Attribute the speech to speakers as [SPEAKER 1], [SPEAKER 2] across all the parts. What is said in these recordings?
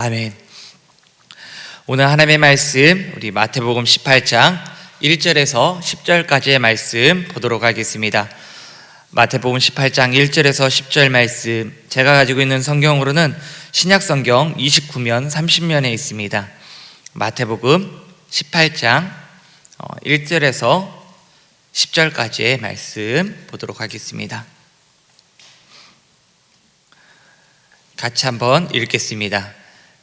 [SPEAKER 1] 아멘. 오늘 하나님의 말씀 우리 마태복음 18장 1절에서 10절까지의 말씀 보도록 하겠습니다. 마태복음 18장 1절에서 10절 말씀, 제가 가지고 있는 성경으로는 신약성경 29면 30면에 있습니다. 마태복음 18장 1절에서 10절까지의 말씀 보도록 하겠습니다. 같이 한번 읽겠습니다.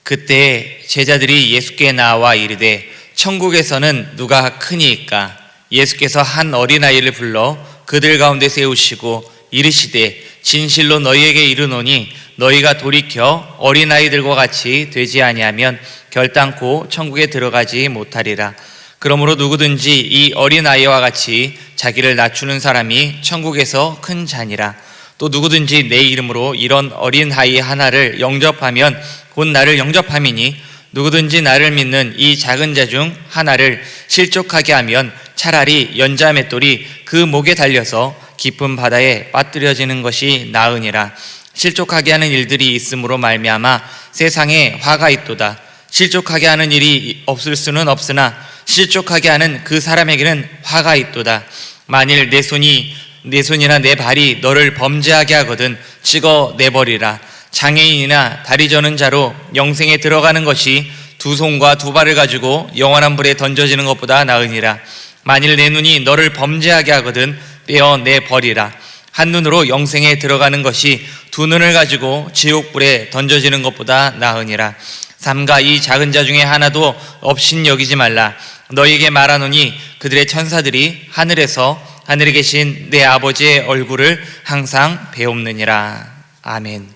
[SPEAKER 1] 그때 제자들이 예수께 나와 이르되 천국에서는 누가 크니이까? 예수께서 한 어린아이를 불러 그들 가운데 세우시고 이르시되 진실로 너희에게 이르노니 너희가 돌이켜 어린아이들과 같이 되지 아니하면 결단코 천국에 들어가지 못하리라. 그러므로 누구든지 이 어린아이와 같이 자기를 낮추는 사람이 천국에서 큰 자니라. 또 누구든지 내 이름으로 이런 어린아이 하나를 영접하면 곧 나를 영접함이니 누구든지 나를 믿는 이 작은 자 중 하나를 실족하게 하면 차라리 연자 맷돌이 그 목에 달려서 깊은 바다에 빠뜨려지는 것이 나으니라. 실족하게 하는 일들이 있음으로 말미암아 세상에 화가 있도다. 실족하게 하는 일이 없을 수는 없으나 실족하게 하는 그 사람에게는 화가 있도다. 만일 내 손이나 내 발이 너를 범죄하게 하거든 찍어 내버리라. 장애인이나 다리 저는 자로 영생에 들어가는 것이 두 손과 두 발을 가지고 영원한 불에 던져지는 것보다 나으니라. 만일 내 눈이 너를 범죄하게 하거든 떼어내 버리라. 한 눈으로 영생에 들어가는 것이 두 눈을 가지고 지옥불에 던져지는 것보다 나으니라. 삼가 이 작은 자 중에 하나도 없인 여기지 말라. 너희에게 말하노니 그들의 천사들이 하늘에 계신 내 아버지의 얼굴을 항상 배옵느니라. 아멘.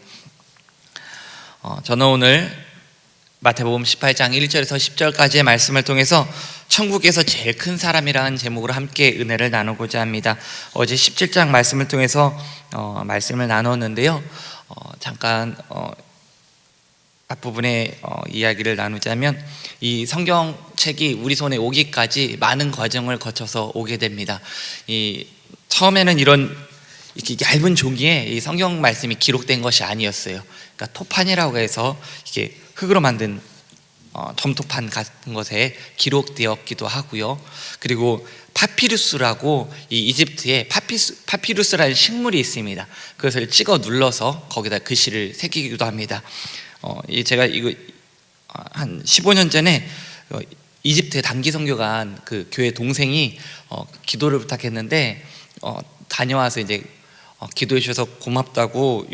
[SPEAKER 1] 저는 오늘 마태복음 18장 1절에서 10절까지의 말씀을 통해서 천국에서 제일 큰 사람이라는 제목으로 함께 은혜를 나누고자 합니다. 어제 17장 말씀을 통해서 말씀을 나눴는데요. 잠깐 앞부분에 이야기를 나누자면, 이 성경책이 우리 손에 오기까지 많은 과정을 거쳐서 오게 됩니다. 처음에는 이렇게 얇은 종이에 이 성경 말씀이 기록된 것이 아니었어요. 그러니까 토판이라고 해서 이게 흑으로 만든 점토판 같은 것에 기록되었기도 하고요. 그리고 파피루스라고 이 이집트에 파피루스라는 식물이 있습니다. 그것을 찍어 눌러서 거기다 글씨를 새기기도 합니다. 제가 이거 한 15년 전에 이집트에 단기 선교 간 그 교회 동생이 기도를 부탁했는데 다녀와서 이제 기도해 주셔서 고맙다고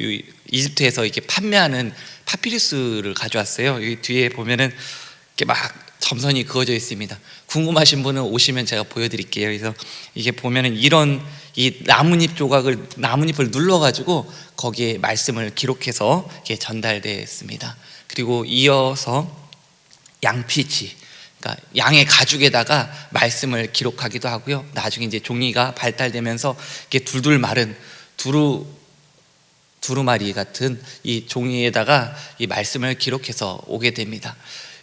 [SPEAKER 1] 이집트에서 이렇게 판매하는 파피루스를 가져왔어요. 여기 뒤에 보면은 이렇게 막 점선이 그어져 있습니다. 궁금하신 분은 오시면 제가 보여드릴게요. 그래서 이게 보면은 이런 이 나뭇잎을 눌러가지고 거기에 말씀을 기록해서 이렇게 전달됐습니다. 그리고 이어서 양피지, 그러니까 양의 가죽에다가 말씀을 기록하기도 하고요. 나중에 이제 종이가 발달되면서 이렇게 둘둘 마른 두루마리 같은 이 종이에다가 이 말씀을 기록해서 오게 됩니다.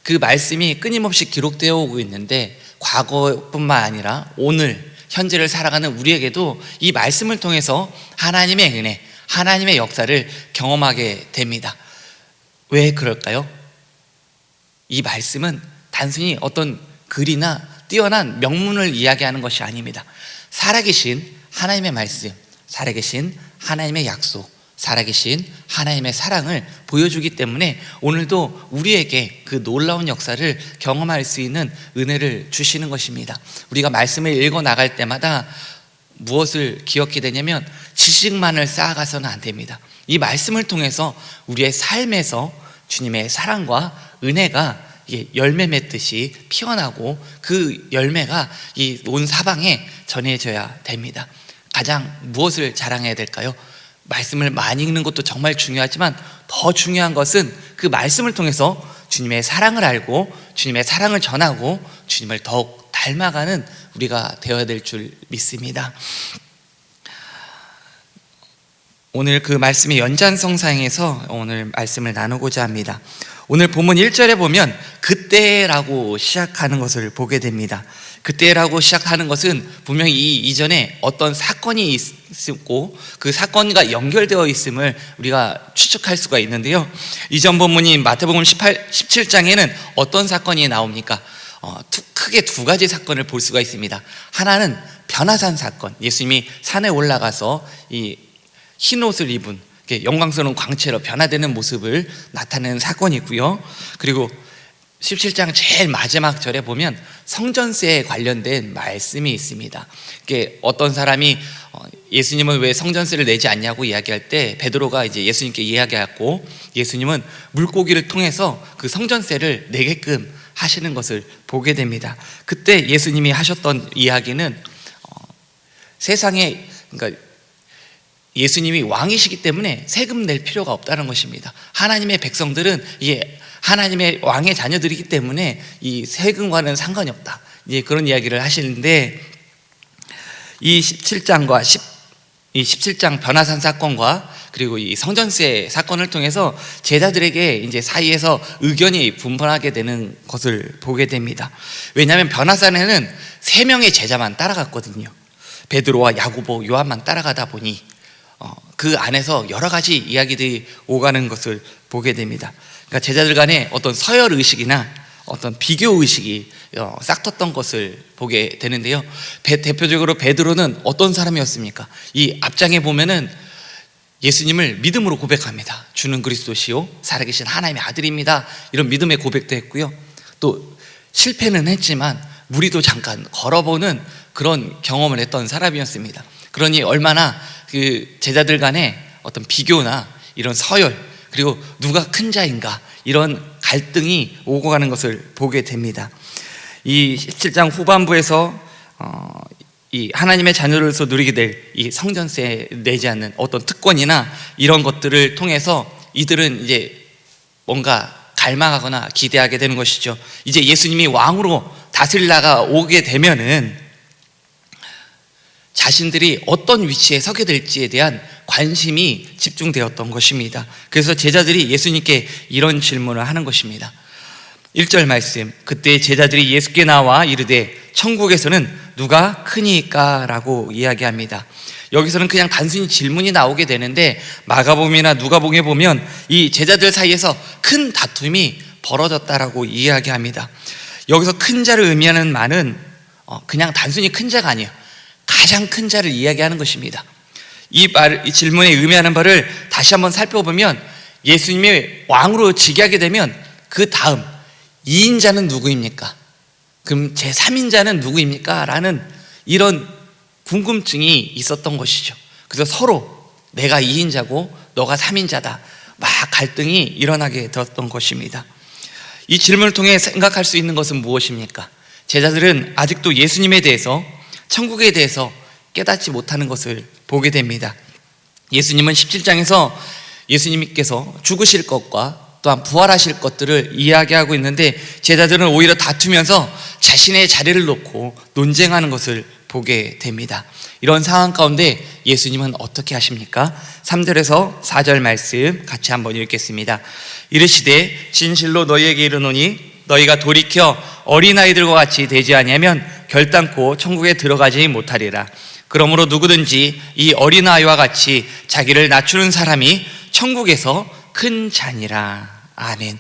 [SPEAKER 1] 그 말씀이 끊임없이 기록되어 오고 있는데, 과거뿐만 아니라 오늘 현재를 살아가는 우리에게도 이 말씀을 통해서 하나님의 은혜, 하나님의 역사를 경험하게 됩니다. 왜 그럴까요? 이 말씀은 단순히 어떤 글이나 뛰어난 명문을 이야기하는 것이 아닙니다. 살아계신 하나님의 말씀, 살아계신 하나님의 약속, 살아계신 하나님의 사랑을 보여주기 때문에 오늘도 우리에게 그 놀라운 역사를 경험할 수 있는 은혜를 주시는 것입니다. 우리가 말씀을 읽어 나갈 때마다 무엇을 기억하게 되냐면, 지식만을 쌓아가서는 안 됩니다. 이 말씀을 통해서 우리의 삶에서 주님의 사랑과 은혜가 열매 맺듯이 피어나고 그 열매가 이 온 사방에 전해져야 됩니다. 가장 무엇을 자랑해야 될까요? 말씀을 많이 읽는 것도 정말 중요하지만 더 중요한 것은 그 말씀을 통해서 주님의 사랑을 알고 주님의 사랑을 전하고 주님을 더욱 닮아가는 우리가 되어야 될 줄 믿습니다. 오늘 그 말씀의 연장선상에서 오늘 말씀을 나누고자 합니다. 오늘 본문 1절에 보면 그때라고 시작하는 것을 보게 됩니다. 그때라고 시작하는 것은 분명히 이 이전에 어떤 사건이 있었고 그 사건과 연결되어 있음을 우리가 추측할 수가 있는데요. 이전 본문인 마태복음 17장에는 어떤 사건이 나옵니까? 크게 두 가지 사건을 볼 수가 있습니다. 하나는 변화산 사건, 예수님이 산에 올라가서 이 흰 옷을 입은 영광스러운 광채로 변화되는 모습을 나타내는 사건이 있고요. 그리고 17장 제일 마지막 절에 보면 성전세에 관련된 말씀이 있습니다. 어떤 사람이 예수님은 왜 성전세를 내지 않냐고 이야기할 때 베드로가 이제 예수님께 이야기했고, 예수님은 물고기를 통해서 그 성전세를 내게끔 하시는 것을 보게 됩니다. 그때 예수님이 하셨던 이야기는 세상에, 그러니까 예수님이 왕이시기 때문에 세금 낼 필요가 없다는 것입니다. 하나님의 백성들은 이게 하나님의 왕의 자녀들이기 때문에 이 세금과는 상관이 없다, 이제 그런 이야기를 하시는데, 이 17장과 이 17장 변화산 사건과 그리고 이 성전세 사건을 통해서 제자들에게 이제 사이에서 의견이 분분하게 되는 것을 보게 됩니다. 왜냐하면 변화산에는 3명의 제자만 따라갔거든요. 베드로와 야고보, 요한만 따라가다 보니 그 안에서 여러 가지 이야기들이 오가는 것을 보게 됩니다. 그러니까 제자들 간에 어떤 서열 의식이나 어떤 비교 의식이 싹텄던 것을 보게 되는데요. 대표적으로 베드로는 어떤 사람이었습니까? 이 앞장에 보면은 예수님을 믿음으로 고백합니다. 주는 그리스도시요 살아계신 하나님의 아들입니다, 이런 믿음의 고백도 했고요. 또 실패는 했지만 무리도 잠깐 걸어보는 그런 경험을 했던 사람이었습니다. 그러니 얼마나 그 제자들 간에 어떤 비교나 이런 서열, 그리고 누가 큰 자인가, 이런 갈등이 오고 가는 것을 보게 됩니다. 이 17장 후반부에서 이 하나님의 자녀로서 누리게 될 이 성전세 내지 않는 어떤 특권이나 이런 것들을 통해서 이들은 이제 뭔가 갈망하거나 기대하게 되는 것이죠. 이제 예수님이 왕으로 다스릴 나가 오게 되면은 자신들이 어떤 위치에 서게 될지에 대한 관심이 집중되었던 것입니다. 그래서 제자들이 예수님께 이런 질문을 하는 것입니다. 1절 말씀, 그때 제자들이 예수께 나와 이르되 천국에서는 누가 크니까? 라고 이야기합니다. 여기서는 그냥 단순히 질문이 나오게 되는데, 마가복음이나 누가복음에 보면 이 제자들 사이에서 큰 다툼이 벌어졌다라고 이야기합니다. 여기서 큰 자를 의미하는 말은 그냥 단순히 큰 자가 아니에요. 가장 큰 자를 이야기하는 것입니다. 이 질문에 의미하는 바를 다시 한번 살펴보면, 예수님이 왕으로 즉위하게 되면 그 다음 2인자는 누구입니까? 그럼 제3인자는 누구입니까? 라는 이런 궁금증이 있었던 것이죠. 그래서 서로 내가 2인자고 너가 3인자다, 막 갈등이 일어나게 되었던 것입니다. 이 질문을 통해 생각할 수 있는 것은 무엇입니까? 제자들은 아직도 예수님에 대해서, 천국에 대해서 깨닫지 못하는 것을 보게 됩니다. 예수님은 17장에서 예수님께서 죽으실 것과 또한 부활하실 것들을 이야기하고 있는데, 제자들은 오히려 다투면서 자신의 자리를 놓고 논쟁하는 것을 보게 됩니다. 이런 상황 가운데 예수님은 어떻게 하십니까? 3절에서 4절 말씀 같이 한번 읽겠습니다. 이르시되 진실로 너희에게 이르노니 너희가 돌이켜 어린아이들과 같이 되지 아니하면 결단코 천국에 들어가지 못하리라. 그러므로 누구든지 이 어린아이와 같이 자기를 낮추는 사람이 천국에서 큰 자니라. 아멘.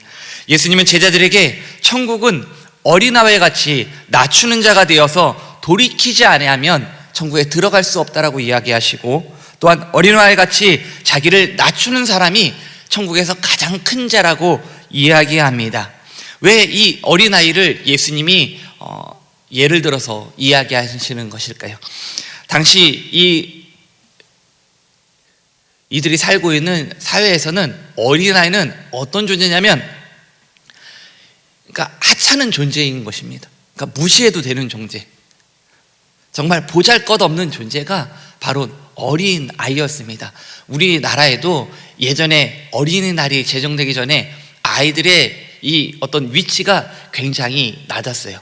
[SPEAKER 1] 예수님은 제자들에게 천국은 어린아이와 같이 낮추는 자가 되어서 돌이키지 아니하면 천국에 들어갈 수 없다라고 이야기하시고, 또한 어린아이 같이 자기를 낮추는 사람이 천국에서 가장 큰 자라고 이야기합니다. 왜 이 어린아이를 예수님이 예를 들어서 이야기하시는 것일까요? 당시 이들이 살고 있는 사회에서는 어린아이는 어떤 존재냐면, 그러니까 하찮은 존재인 것입니다. 그러니까 무시해도 되는 존재, 정말 보잘것없는 존재가 바로 어린아이였습니다. 우리나라에도 예전에 어린이날이 제정되기 전에 아이들의 이 어떤 위치가 굉장히 낮았어요.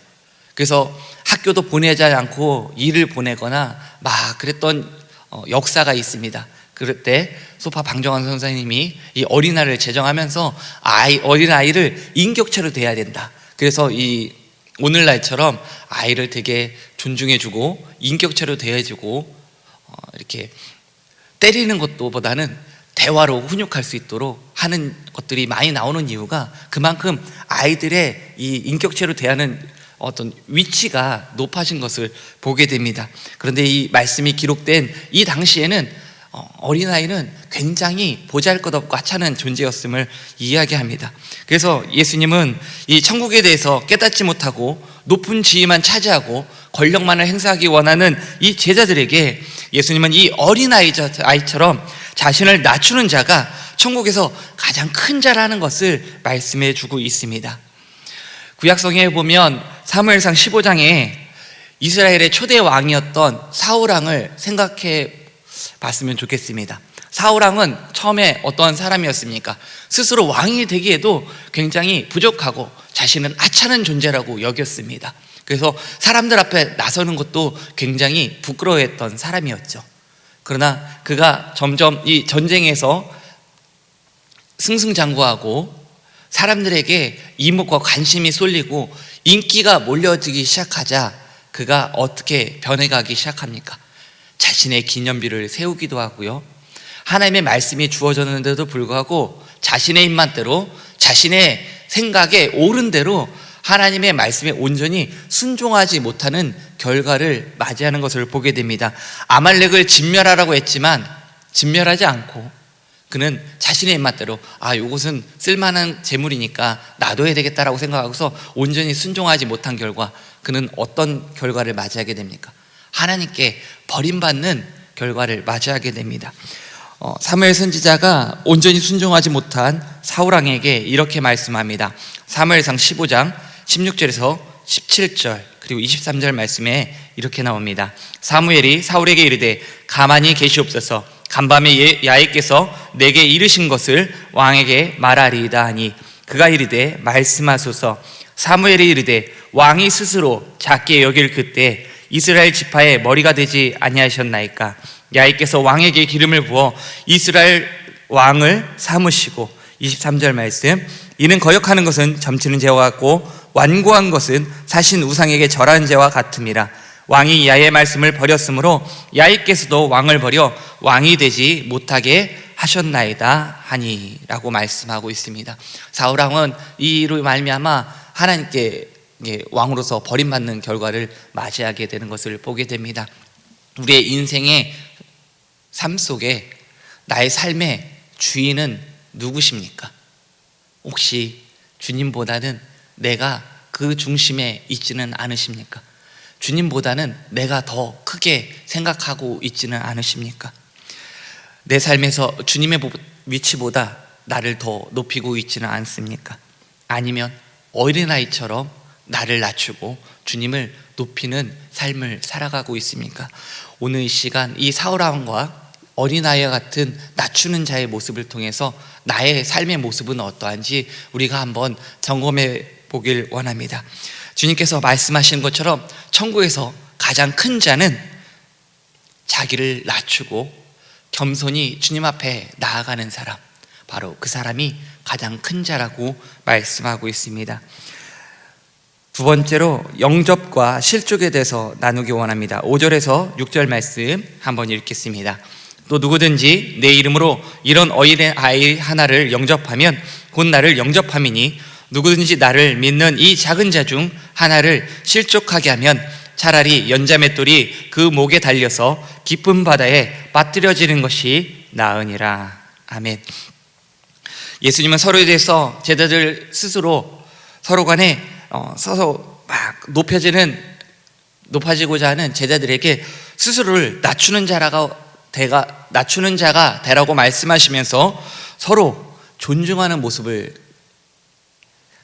[SPEAKER 1] 그래서 학교도 보내지 않고 일을 보내거나 막 그랬던 역사가 있습니다. 그럴 때 소파 방정환 선생님이 이 어린아이를 제정하면서 어린아이를 인격체로 대해야 된다, 그래서 이 오늘날처럼 아이를 되게 존중해주고 인격체로 대해주고 이렇게 때리는 것보다는 대화로 훈육할 수 있도록 하는 것들이 많이 나오는 이유가 그만큼 아이들의 이 인격체로 대하는 어떤 위치가 높아진 것을 보게 됩니다. 그런데 이 말씀이 기록된 이 당시에는 어린아이는 굉장히 보잘것없고 하찮은 존재였음을 이야기합니다. 그래서 예수님은 이 천국에 대해서 깨닫지 못하고 높은 지위만 차지하고 권력만을 행사하기 원하는 이 제자들에게 예수님은 이 어린아이처럼 자신을 낮추는 자가 천국에서 가장 큰 자라는 것을 말씀해 주고 있습니다. 구약성경에 보면 사무엘상 15장에 이스라엘의 초대 왕이었던 사울왕을 생각해 봤으면 좋겠습니다. 사울왕은 처음에 어떤 사람이었습니까? 스스로 왕이 되기에도 굉장히 부족하고 자신은 하찮은 존재라고 여겼습니다. 그래서 사람들 앞에 나서는 것도 굉장히 부끄러워했던 사람이었죠. 그러나 그가 점점 이 전쟁에서 승승장구하고 사람들에게 이목과 관심이 쏠리고 인기가 몰려지기 시작하자 그가 어떻게 변해가기 시작합니까? 자신의 기념비를 세우기도 하고요, 하나님의 말씀이 주어졌는데도 불구하고 자신의 입맛대로 자신의 생각에 옳은 대로 하나님의 말씀에 온전히 순종하지 못하는 결과를 맞이하는 것을 보게 됩니다. 아말렉을 진멸하라고 했지만 진멸하지 않고 그는 자신의 입맛대로 이것은 쓸만한 재물이니까 놔둬야 되겠다라고 생각하고서 온전히 순종하지 못한 결과 그는 어떤 결과를 맞이하게 됩니까? 하나님께 버림받는 결과를 맞이하게 됩니다. 사무엘 선지자가 온전히 순종하지 못한 사울왕에게 이렇게 말씀합니다. 사무엘상 15장 16절에서 17절 그리고 23절 말씀에 이렇게 나옵니다. 사무엘이 사울에게 이르되 가만히 계시옵소서. 간밤에 야훼께서 내게 이르신 것을 왕에게 말하리이다 하니 그가 이르되 말씀하소서. 사무엘이 이르되 왕이 스스로 작게 여길 그때 이스라엘 지파의 머리가 되지 아니하셨나이까? 야훼께서 왕에게 기름을 부어 이스라엘 왕을 삼으시고 23절 말씀 이는 거역하는 것은 점치는 죄와 같고 완고한 것은 사신 우상에게 절하는 죄와 같음이라. 왕이 야훼의 말씀을 버렸으므로 야훼께서도 왕을 버려 왕이 되지 못하게 하셨나이다 하니 라고 말씀하고 있습니다. 사울왕은 이로 말미암아 하나님께 왕으로서 버림받는 결과를 맞이하게 되는 것을 보게 됩니다. 우리의 인생의 삶 속에 나의 삶의 주인은 누구십니까? 혹시 주님보다는 내가 그 중심에 있지는 않으십니까? 주님보다는 내가 더 크게 생각하고 있지는 않으십니까? 내 삶에서 주님의 위치보다 나를 더 높이고 있지는 않습니까? 아니면 어린아이처럼 나를 낮추고 주님을 높이는 삶을 살아가고 있습니까? 오늘 이 시간 이 사울왕과 어린아이와 같은 낮추는 자의 모습을 통해서 나의 삶의 모습은 어떠한지 우리가 한번 점검해 보길 원합니다. 주님께서 말씀하신 것처럼 천국에서 가장 큰 자는 자기를 낮추고 겸손히 주님 앞에 나아가는 사람, 바로 그 사람이 가장 큰 자라고 말씀하고 있습니다. 두 번째로 영접과 실족에 대해서 나누기 원합니다. 5절에서 6절 말씀 한번 읽겠습니다. 또 누구든지 내 이름으로 이런 어린아이 하나를 영접하면 곧 나를 영접함이니 누구든지 나를 믿는 이 작은 자 중 하나를 실족하게 하면 차라리 연자맷돌이 그 목에 달려서 깊은 바다에 빠뜨려지는 것이 나으니라. 아멘. 예수님은 서로에 대해서 제자들 스스로 서로 간에 서로 막 높아지고자 하는 제자들에게 스스로를 낮추는 자가 되라고 말씀하시면서 서로 존중하는 모습을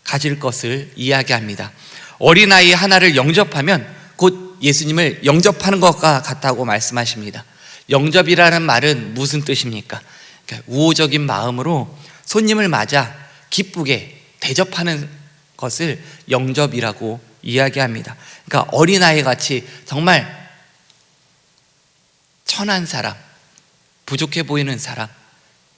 [SPEAKER 1] 가질 것을 이야기합니다. 어린아이 하나를 영접하면 곧 예수님을 영접하는 것과 같다고 말씀하십니다. 영접이라는 말은 무슨 뜻입니까? 그러니까 우호적인 마음으로 손님을 맞아 기쁘게 대접하는 것을 영접이라고 이야기합니다. 그러니까 어린아이 같이 정말 천한 사람, 부족해 보이는 사람,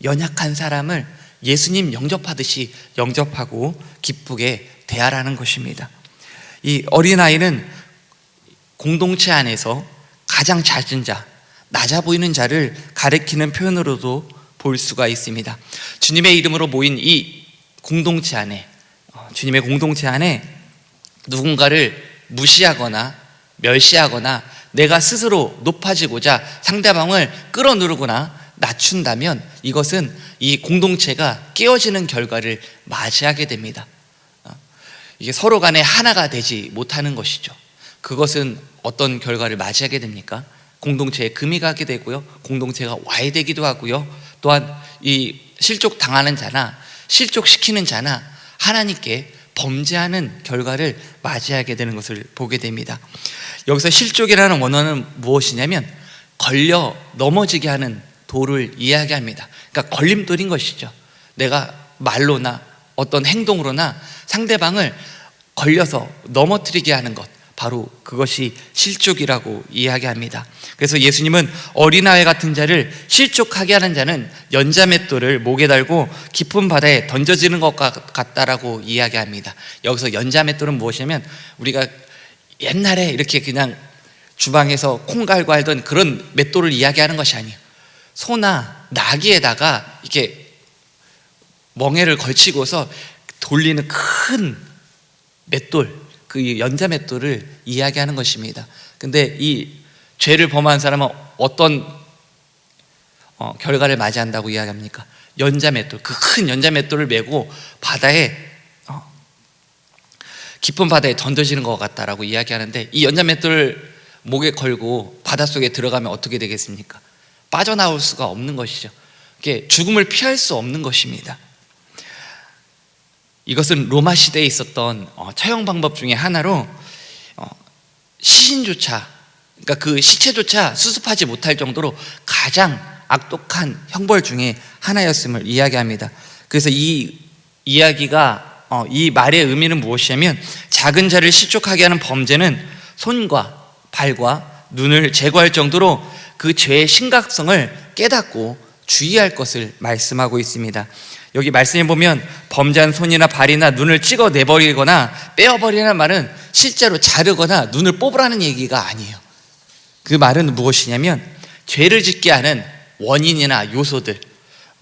[SPEAKER 1] 연약한 사람을 예수님 영접하듯이 영접하고 기쁘게 대하라는 것입니다. 이 어린아이는 공동체 안에서 가장 잦은 자, 낮아 보이는 자를 가리키는 표현으로도 볼 수가 있습니다. 주님의 이름으로 모인 이 공동체 안에, 주님의 공동체 안에 누군가를 무시하거나 멸시하거나 내가 스스로 높아지고자 상대방을 끌어누르거나 낮춘다면 이것은 이 공동체가 깨어지는 결과를 맞이하게 됩니다. 이게 서로 간에 하나가 되지 못하는 것이죠. 그것은 어떤 결과를 맞이하게 됩니까? 공동체에 금이 가게 되고요, 공동체가 와해되기도 하고요, 또한 이 실족당하는 자나 실족시키는 자나 하나님께 범죄하는 결과를 맞이하게 되는 것을 보게 됩니다. 여기서 실족이라는 원어는 무엇이냐면 걸려 넘어지게 하는 돌을 이야기합니다. 그러니까 걸림돌인 것이죠. 내가 말로나 어떤 행동으로나 상대방을 걸려서 넘어뜨리게 하는 것, 바로 그것이 실족이라고 이야기합니다. 그래서 예수님은 어린아이 같은 자를 실족하게 하는 자는 연자맷돌을 목에 달고 깊은 바다에 던져지는 것 같다라고 이야기합니다. 여기서 연자맷돌은 무엇이냐면 우리가 옛날에 이렇게 그냥 주방에서 콩 갈고 알던 그런 맷돌을 이야기하는 것이 아니에요. 소나 나귀에다가 이렇게 멍에를 걸치고서 돌리는 큰 맷돌, 그 연자맷돌을 이야기하는 것입니다. 근데 이 죄를 범한 사람은 어떤 결과를 맞이한다고 이야기합니까? 연자맷돌, 그 큰 연자맷돌을 메고 바다에 깊은 바다에 던져지는 것 같다라고 이야기하는데, 이 연자맷돌을 목에 걸고 바닷속에 들어가면 어떻게 되겠습니까? 빠져나올 수가 없는 것이죠. 이게 죽음을 피할 수 없는 것입니다. 이것은 로마 시대에 있었던 처형 방법 중에 하나로 시신조차, 그러니까 그 시체조차 수습하지 못할 정도로 가장 악독한 형벌 중에 하나였음을 이야기합니다. 그래서 이 이야기가 이 말의 의미는 무엇이냐면 작은 자를 실족하게 하는 범죄는 손과 발과 눈을 제거할 정도로 그 죄의 심각성을 깨닫고 주의할 것을 말씀하고 있습니다. 여기 말씀해 보면 범죄한 손이나 발이나 눈을 찍어내버리거나 빼어버리는 말은 실제로 자르거나 눈을 뽑으라는 얘기가 아니에요. 그 말은 무엇이냐면 죄를 짓게 하는 원인이나 요소들,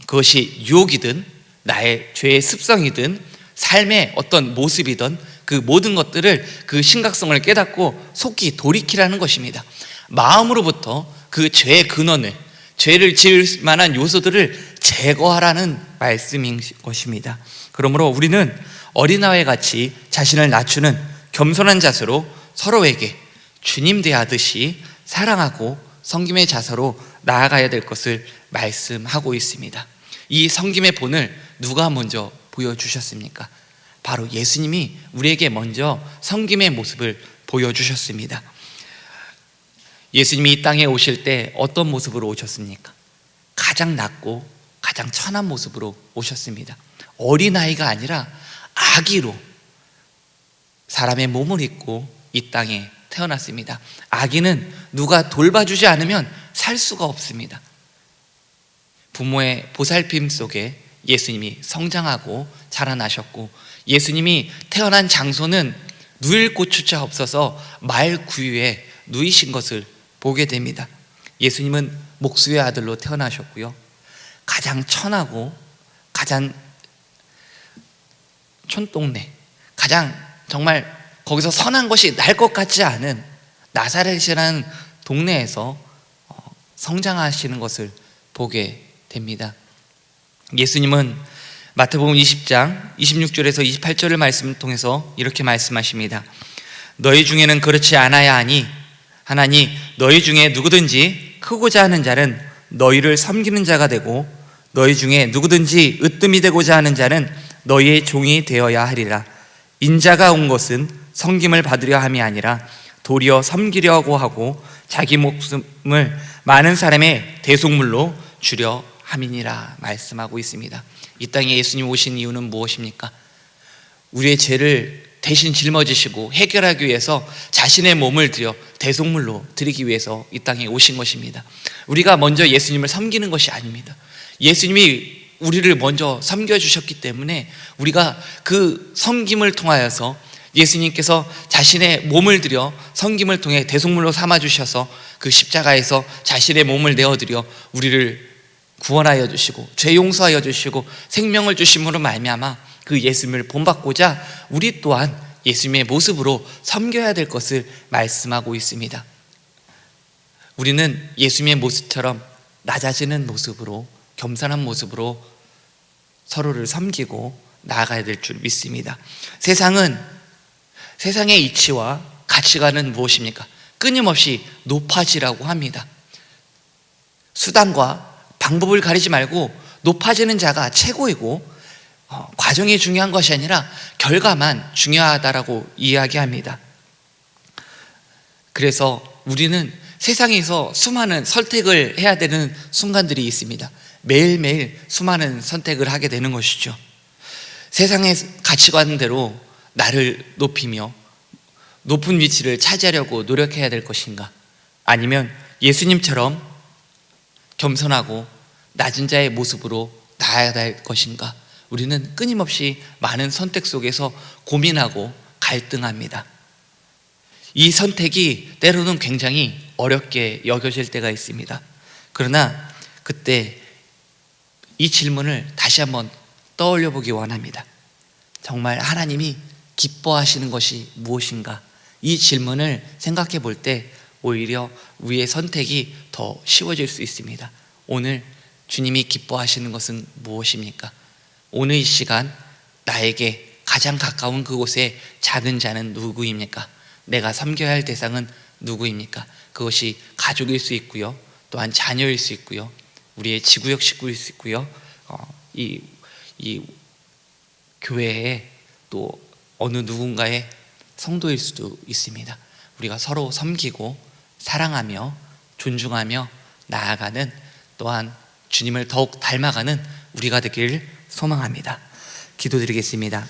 [SPEAKER 1] 그것이 유혹이든 나의 죄의 습성이든 삶의 어떤 모습이든 그 모든 것들을, 그 심각성을 깨닫고 속히 돌이키라는 것입니다. 마음으로부터 그 죄의 근원을, 죄를 지을 만한 요소들을 제거하라는 말씀인 것입니다. 그러므로 우리는 어린아이 같이 자신을 낮추는 겸손한 자세로 서로에게 주님 대하듯이 사랑하고 섬김의 자세로 나아가야 될 것을 말씀하고 있습니다. 이 섬김의 본을 누가 먼저 보여주셨습니까? 바로 예수님이 우리에게 먼저 섬김의 모습을 보여주셨습니다. 예수님이 이 땅에 오실 때 어떤 모습으로 오셨습니까? 가장 낮고 가장 천한 모습으로 오셨습니다. 어린아이가 아니라 아기로 사람의 몸을 입고 이 땅에 태어났습니다. 아기는 누가 돌봐주지 않으면 살 수가 없습니다. 부모의 보살핌 속에 예수님이 성장하고 자라나셨고, 예수님이 태어난 장소는 누일 곳조차 없어서 말 구유에 누이신 것을 보게 됩니다. 예수님은 목수의 아들로 태어나셨고요, 가장 천하고 가장 촌동네, 가장 정말 거기서 선한 것이 날 것 같지 않은 나사렛이라는 동네에서 성장하시는 것을 보게 됩니다. 예수님은 마태복음 20장 26절에서 28절의 말씀을 통해서 이렇게 말씀하십니다. 너희 중에는 그렇지 않아야 하니 하나니 너희 중에 누구든지 크고자 하는 자는 너희를 섬기는 자가 되고 너희 중에 누구든지 으뜸이 되고자 하는 자는 너희의 종이 되어야 하리라. 인자가 온 것은 섬김을 받으려 함이 아니라 도리어 섬기려고 하고 자기 목숨을 많은 사람의 대속물로 주려 함이니라 말씀하고 있습니다. 이 땅에 예수님 오신 이유는 무엇입니까? 우리의 죄를 대신 짊어지시고 해결하기 위해서 자신의 몸을 들여 대속물로 드리기 위해서 이 땅에 오신 것입니다. 우리가 먼저 예수님을 섬기는 것이 아닙니다. 예수님이 우리를 먼저 섬겨주셨기 때문에 우리가 그 섬김을 통하여서 예수님께서 자신의 몸을 들여 섬김을 통해 대속물로 삼아주셔서 그 십자가에서 자신의 몸을 내어드려 우리를 구원하여 주시고 죄 용서하여 주시고 생명을 주심으로 말미암아 그 예수님을 본받고자 우리 또한 예수님의 모습으로 섬겨야 될 것을 말씀하고 있습니다. 우리는 예수님의 모습처럼 낮아지는 모습으로, 겸손한 모습으로 서로를 섬기고 나아가야 될 줄 믿습니다. 세상의 이치와 가치관은 무엇입니까? 끊임없이 높아지라고 합니다. 수단과 방법을 가리지 말고 높아지는 자가 최고이고 과정이 중요한 것이 아니라 결과만 중요하다라고 이야기합니다. 그래서 우리는 세상에서 수많은 선택을 해야 되는 순간들이 있습니다. 매일매일 수많은 선택을 하게 되는 것이죠. 세상의 가치관대로 나를 높이며 높은 위치를 차지하려고 노력해야 될 것인가? 아니면 예수님처럼 겸손하고 낮은 자의 모습으로 나아가야 될 것인가? 우리는 끊임없이 많은 선택 속에서 고민하고 갈등합니다. 이 선택이 때로는 굉장히 어렵게 여겨질 때가 있습니다. 그러나 그때 이 질문을 다시 한번 떠올려 보기 원합니다. 정말 하나님이 기뻐하시는 것이 무엇인가? 이 질문을 생각해 볼 때 오히려 우리의 선택이 더 쉬워질 수 있습니다. 오늘 주님이 기뻐하시는 것은 무엇입니까? 오늘 이 시간 나에게 가장 가까운 그곳에 작은 자는 누구입니까? 내가 섬겨야 할 대상은 누구입니까? 그것이 가족일 수 있고요, 또한 자녀일 수 있고요, 우리의 지구역 식구일 수 있고요, 이 교회에 또 어느 누군가의 성도일 수도 있습니다. 우리가 서로 섬기고 사랑하며 존중하며 나아가는, 또한 주님을 더욱 닮아가는 우리가 되기를 소망합니다. 기도드리겠습니다.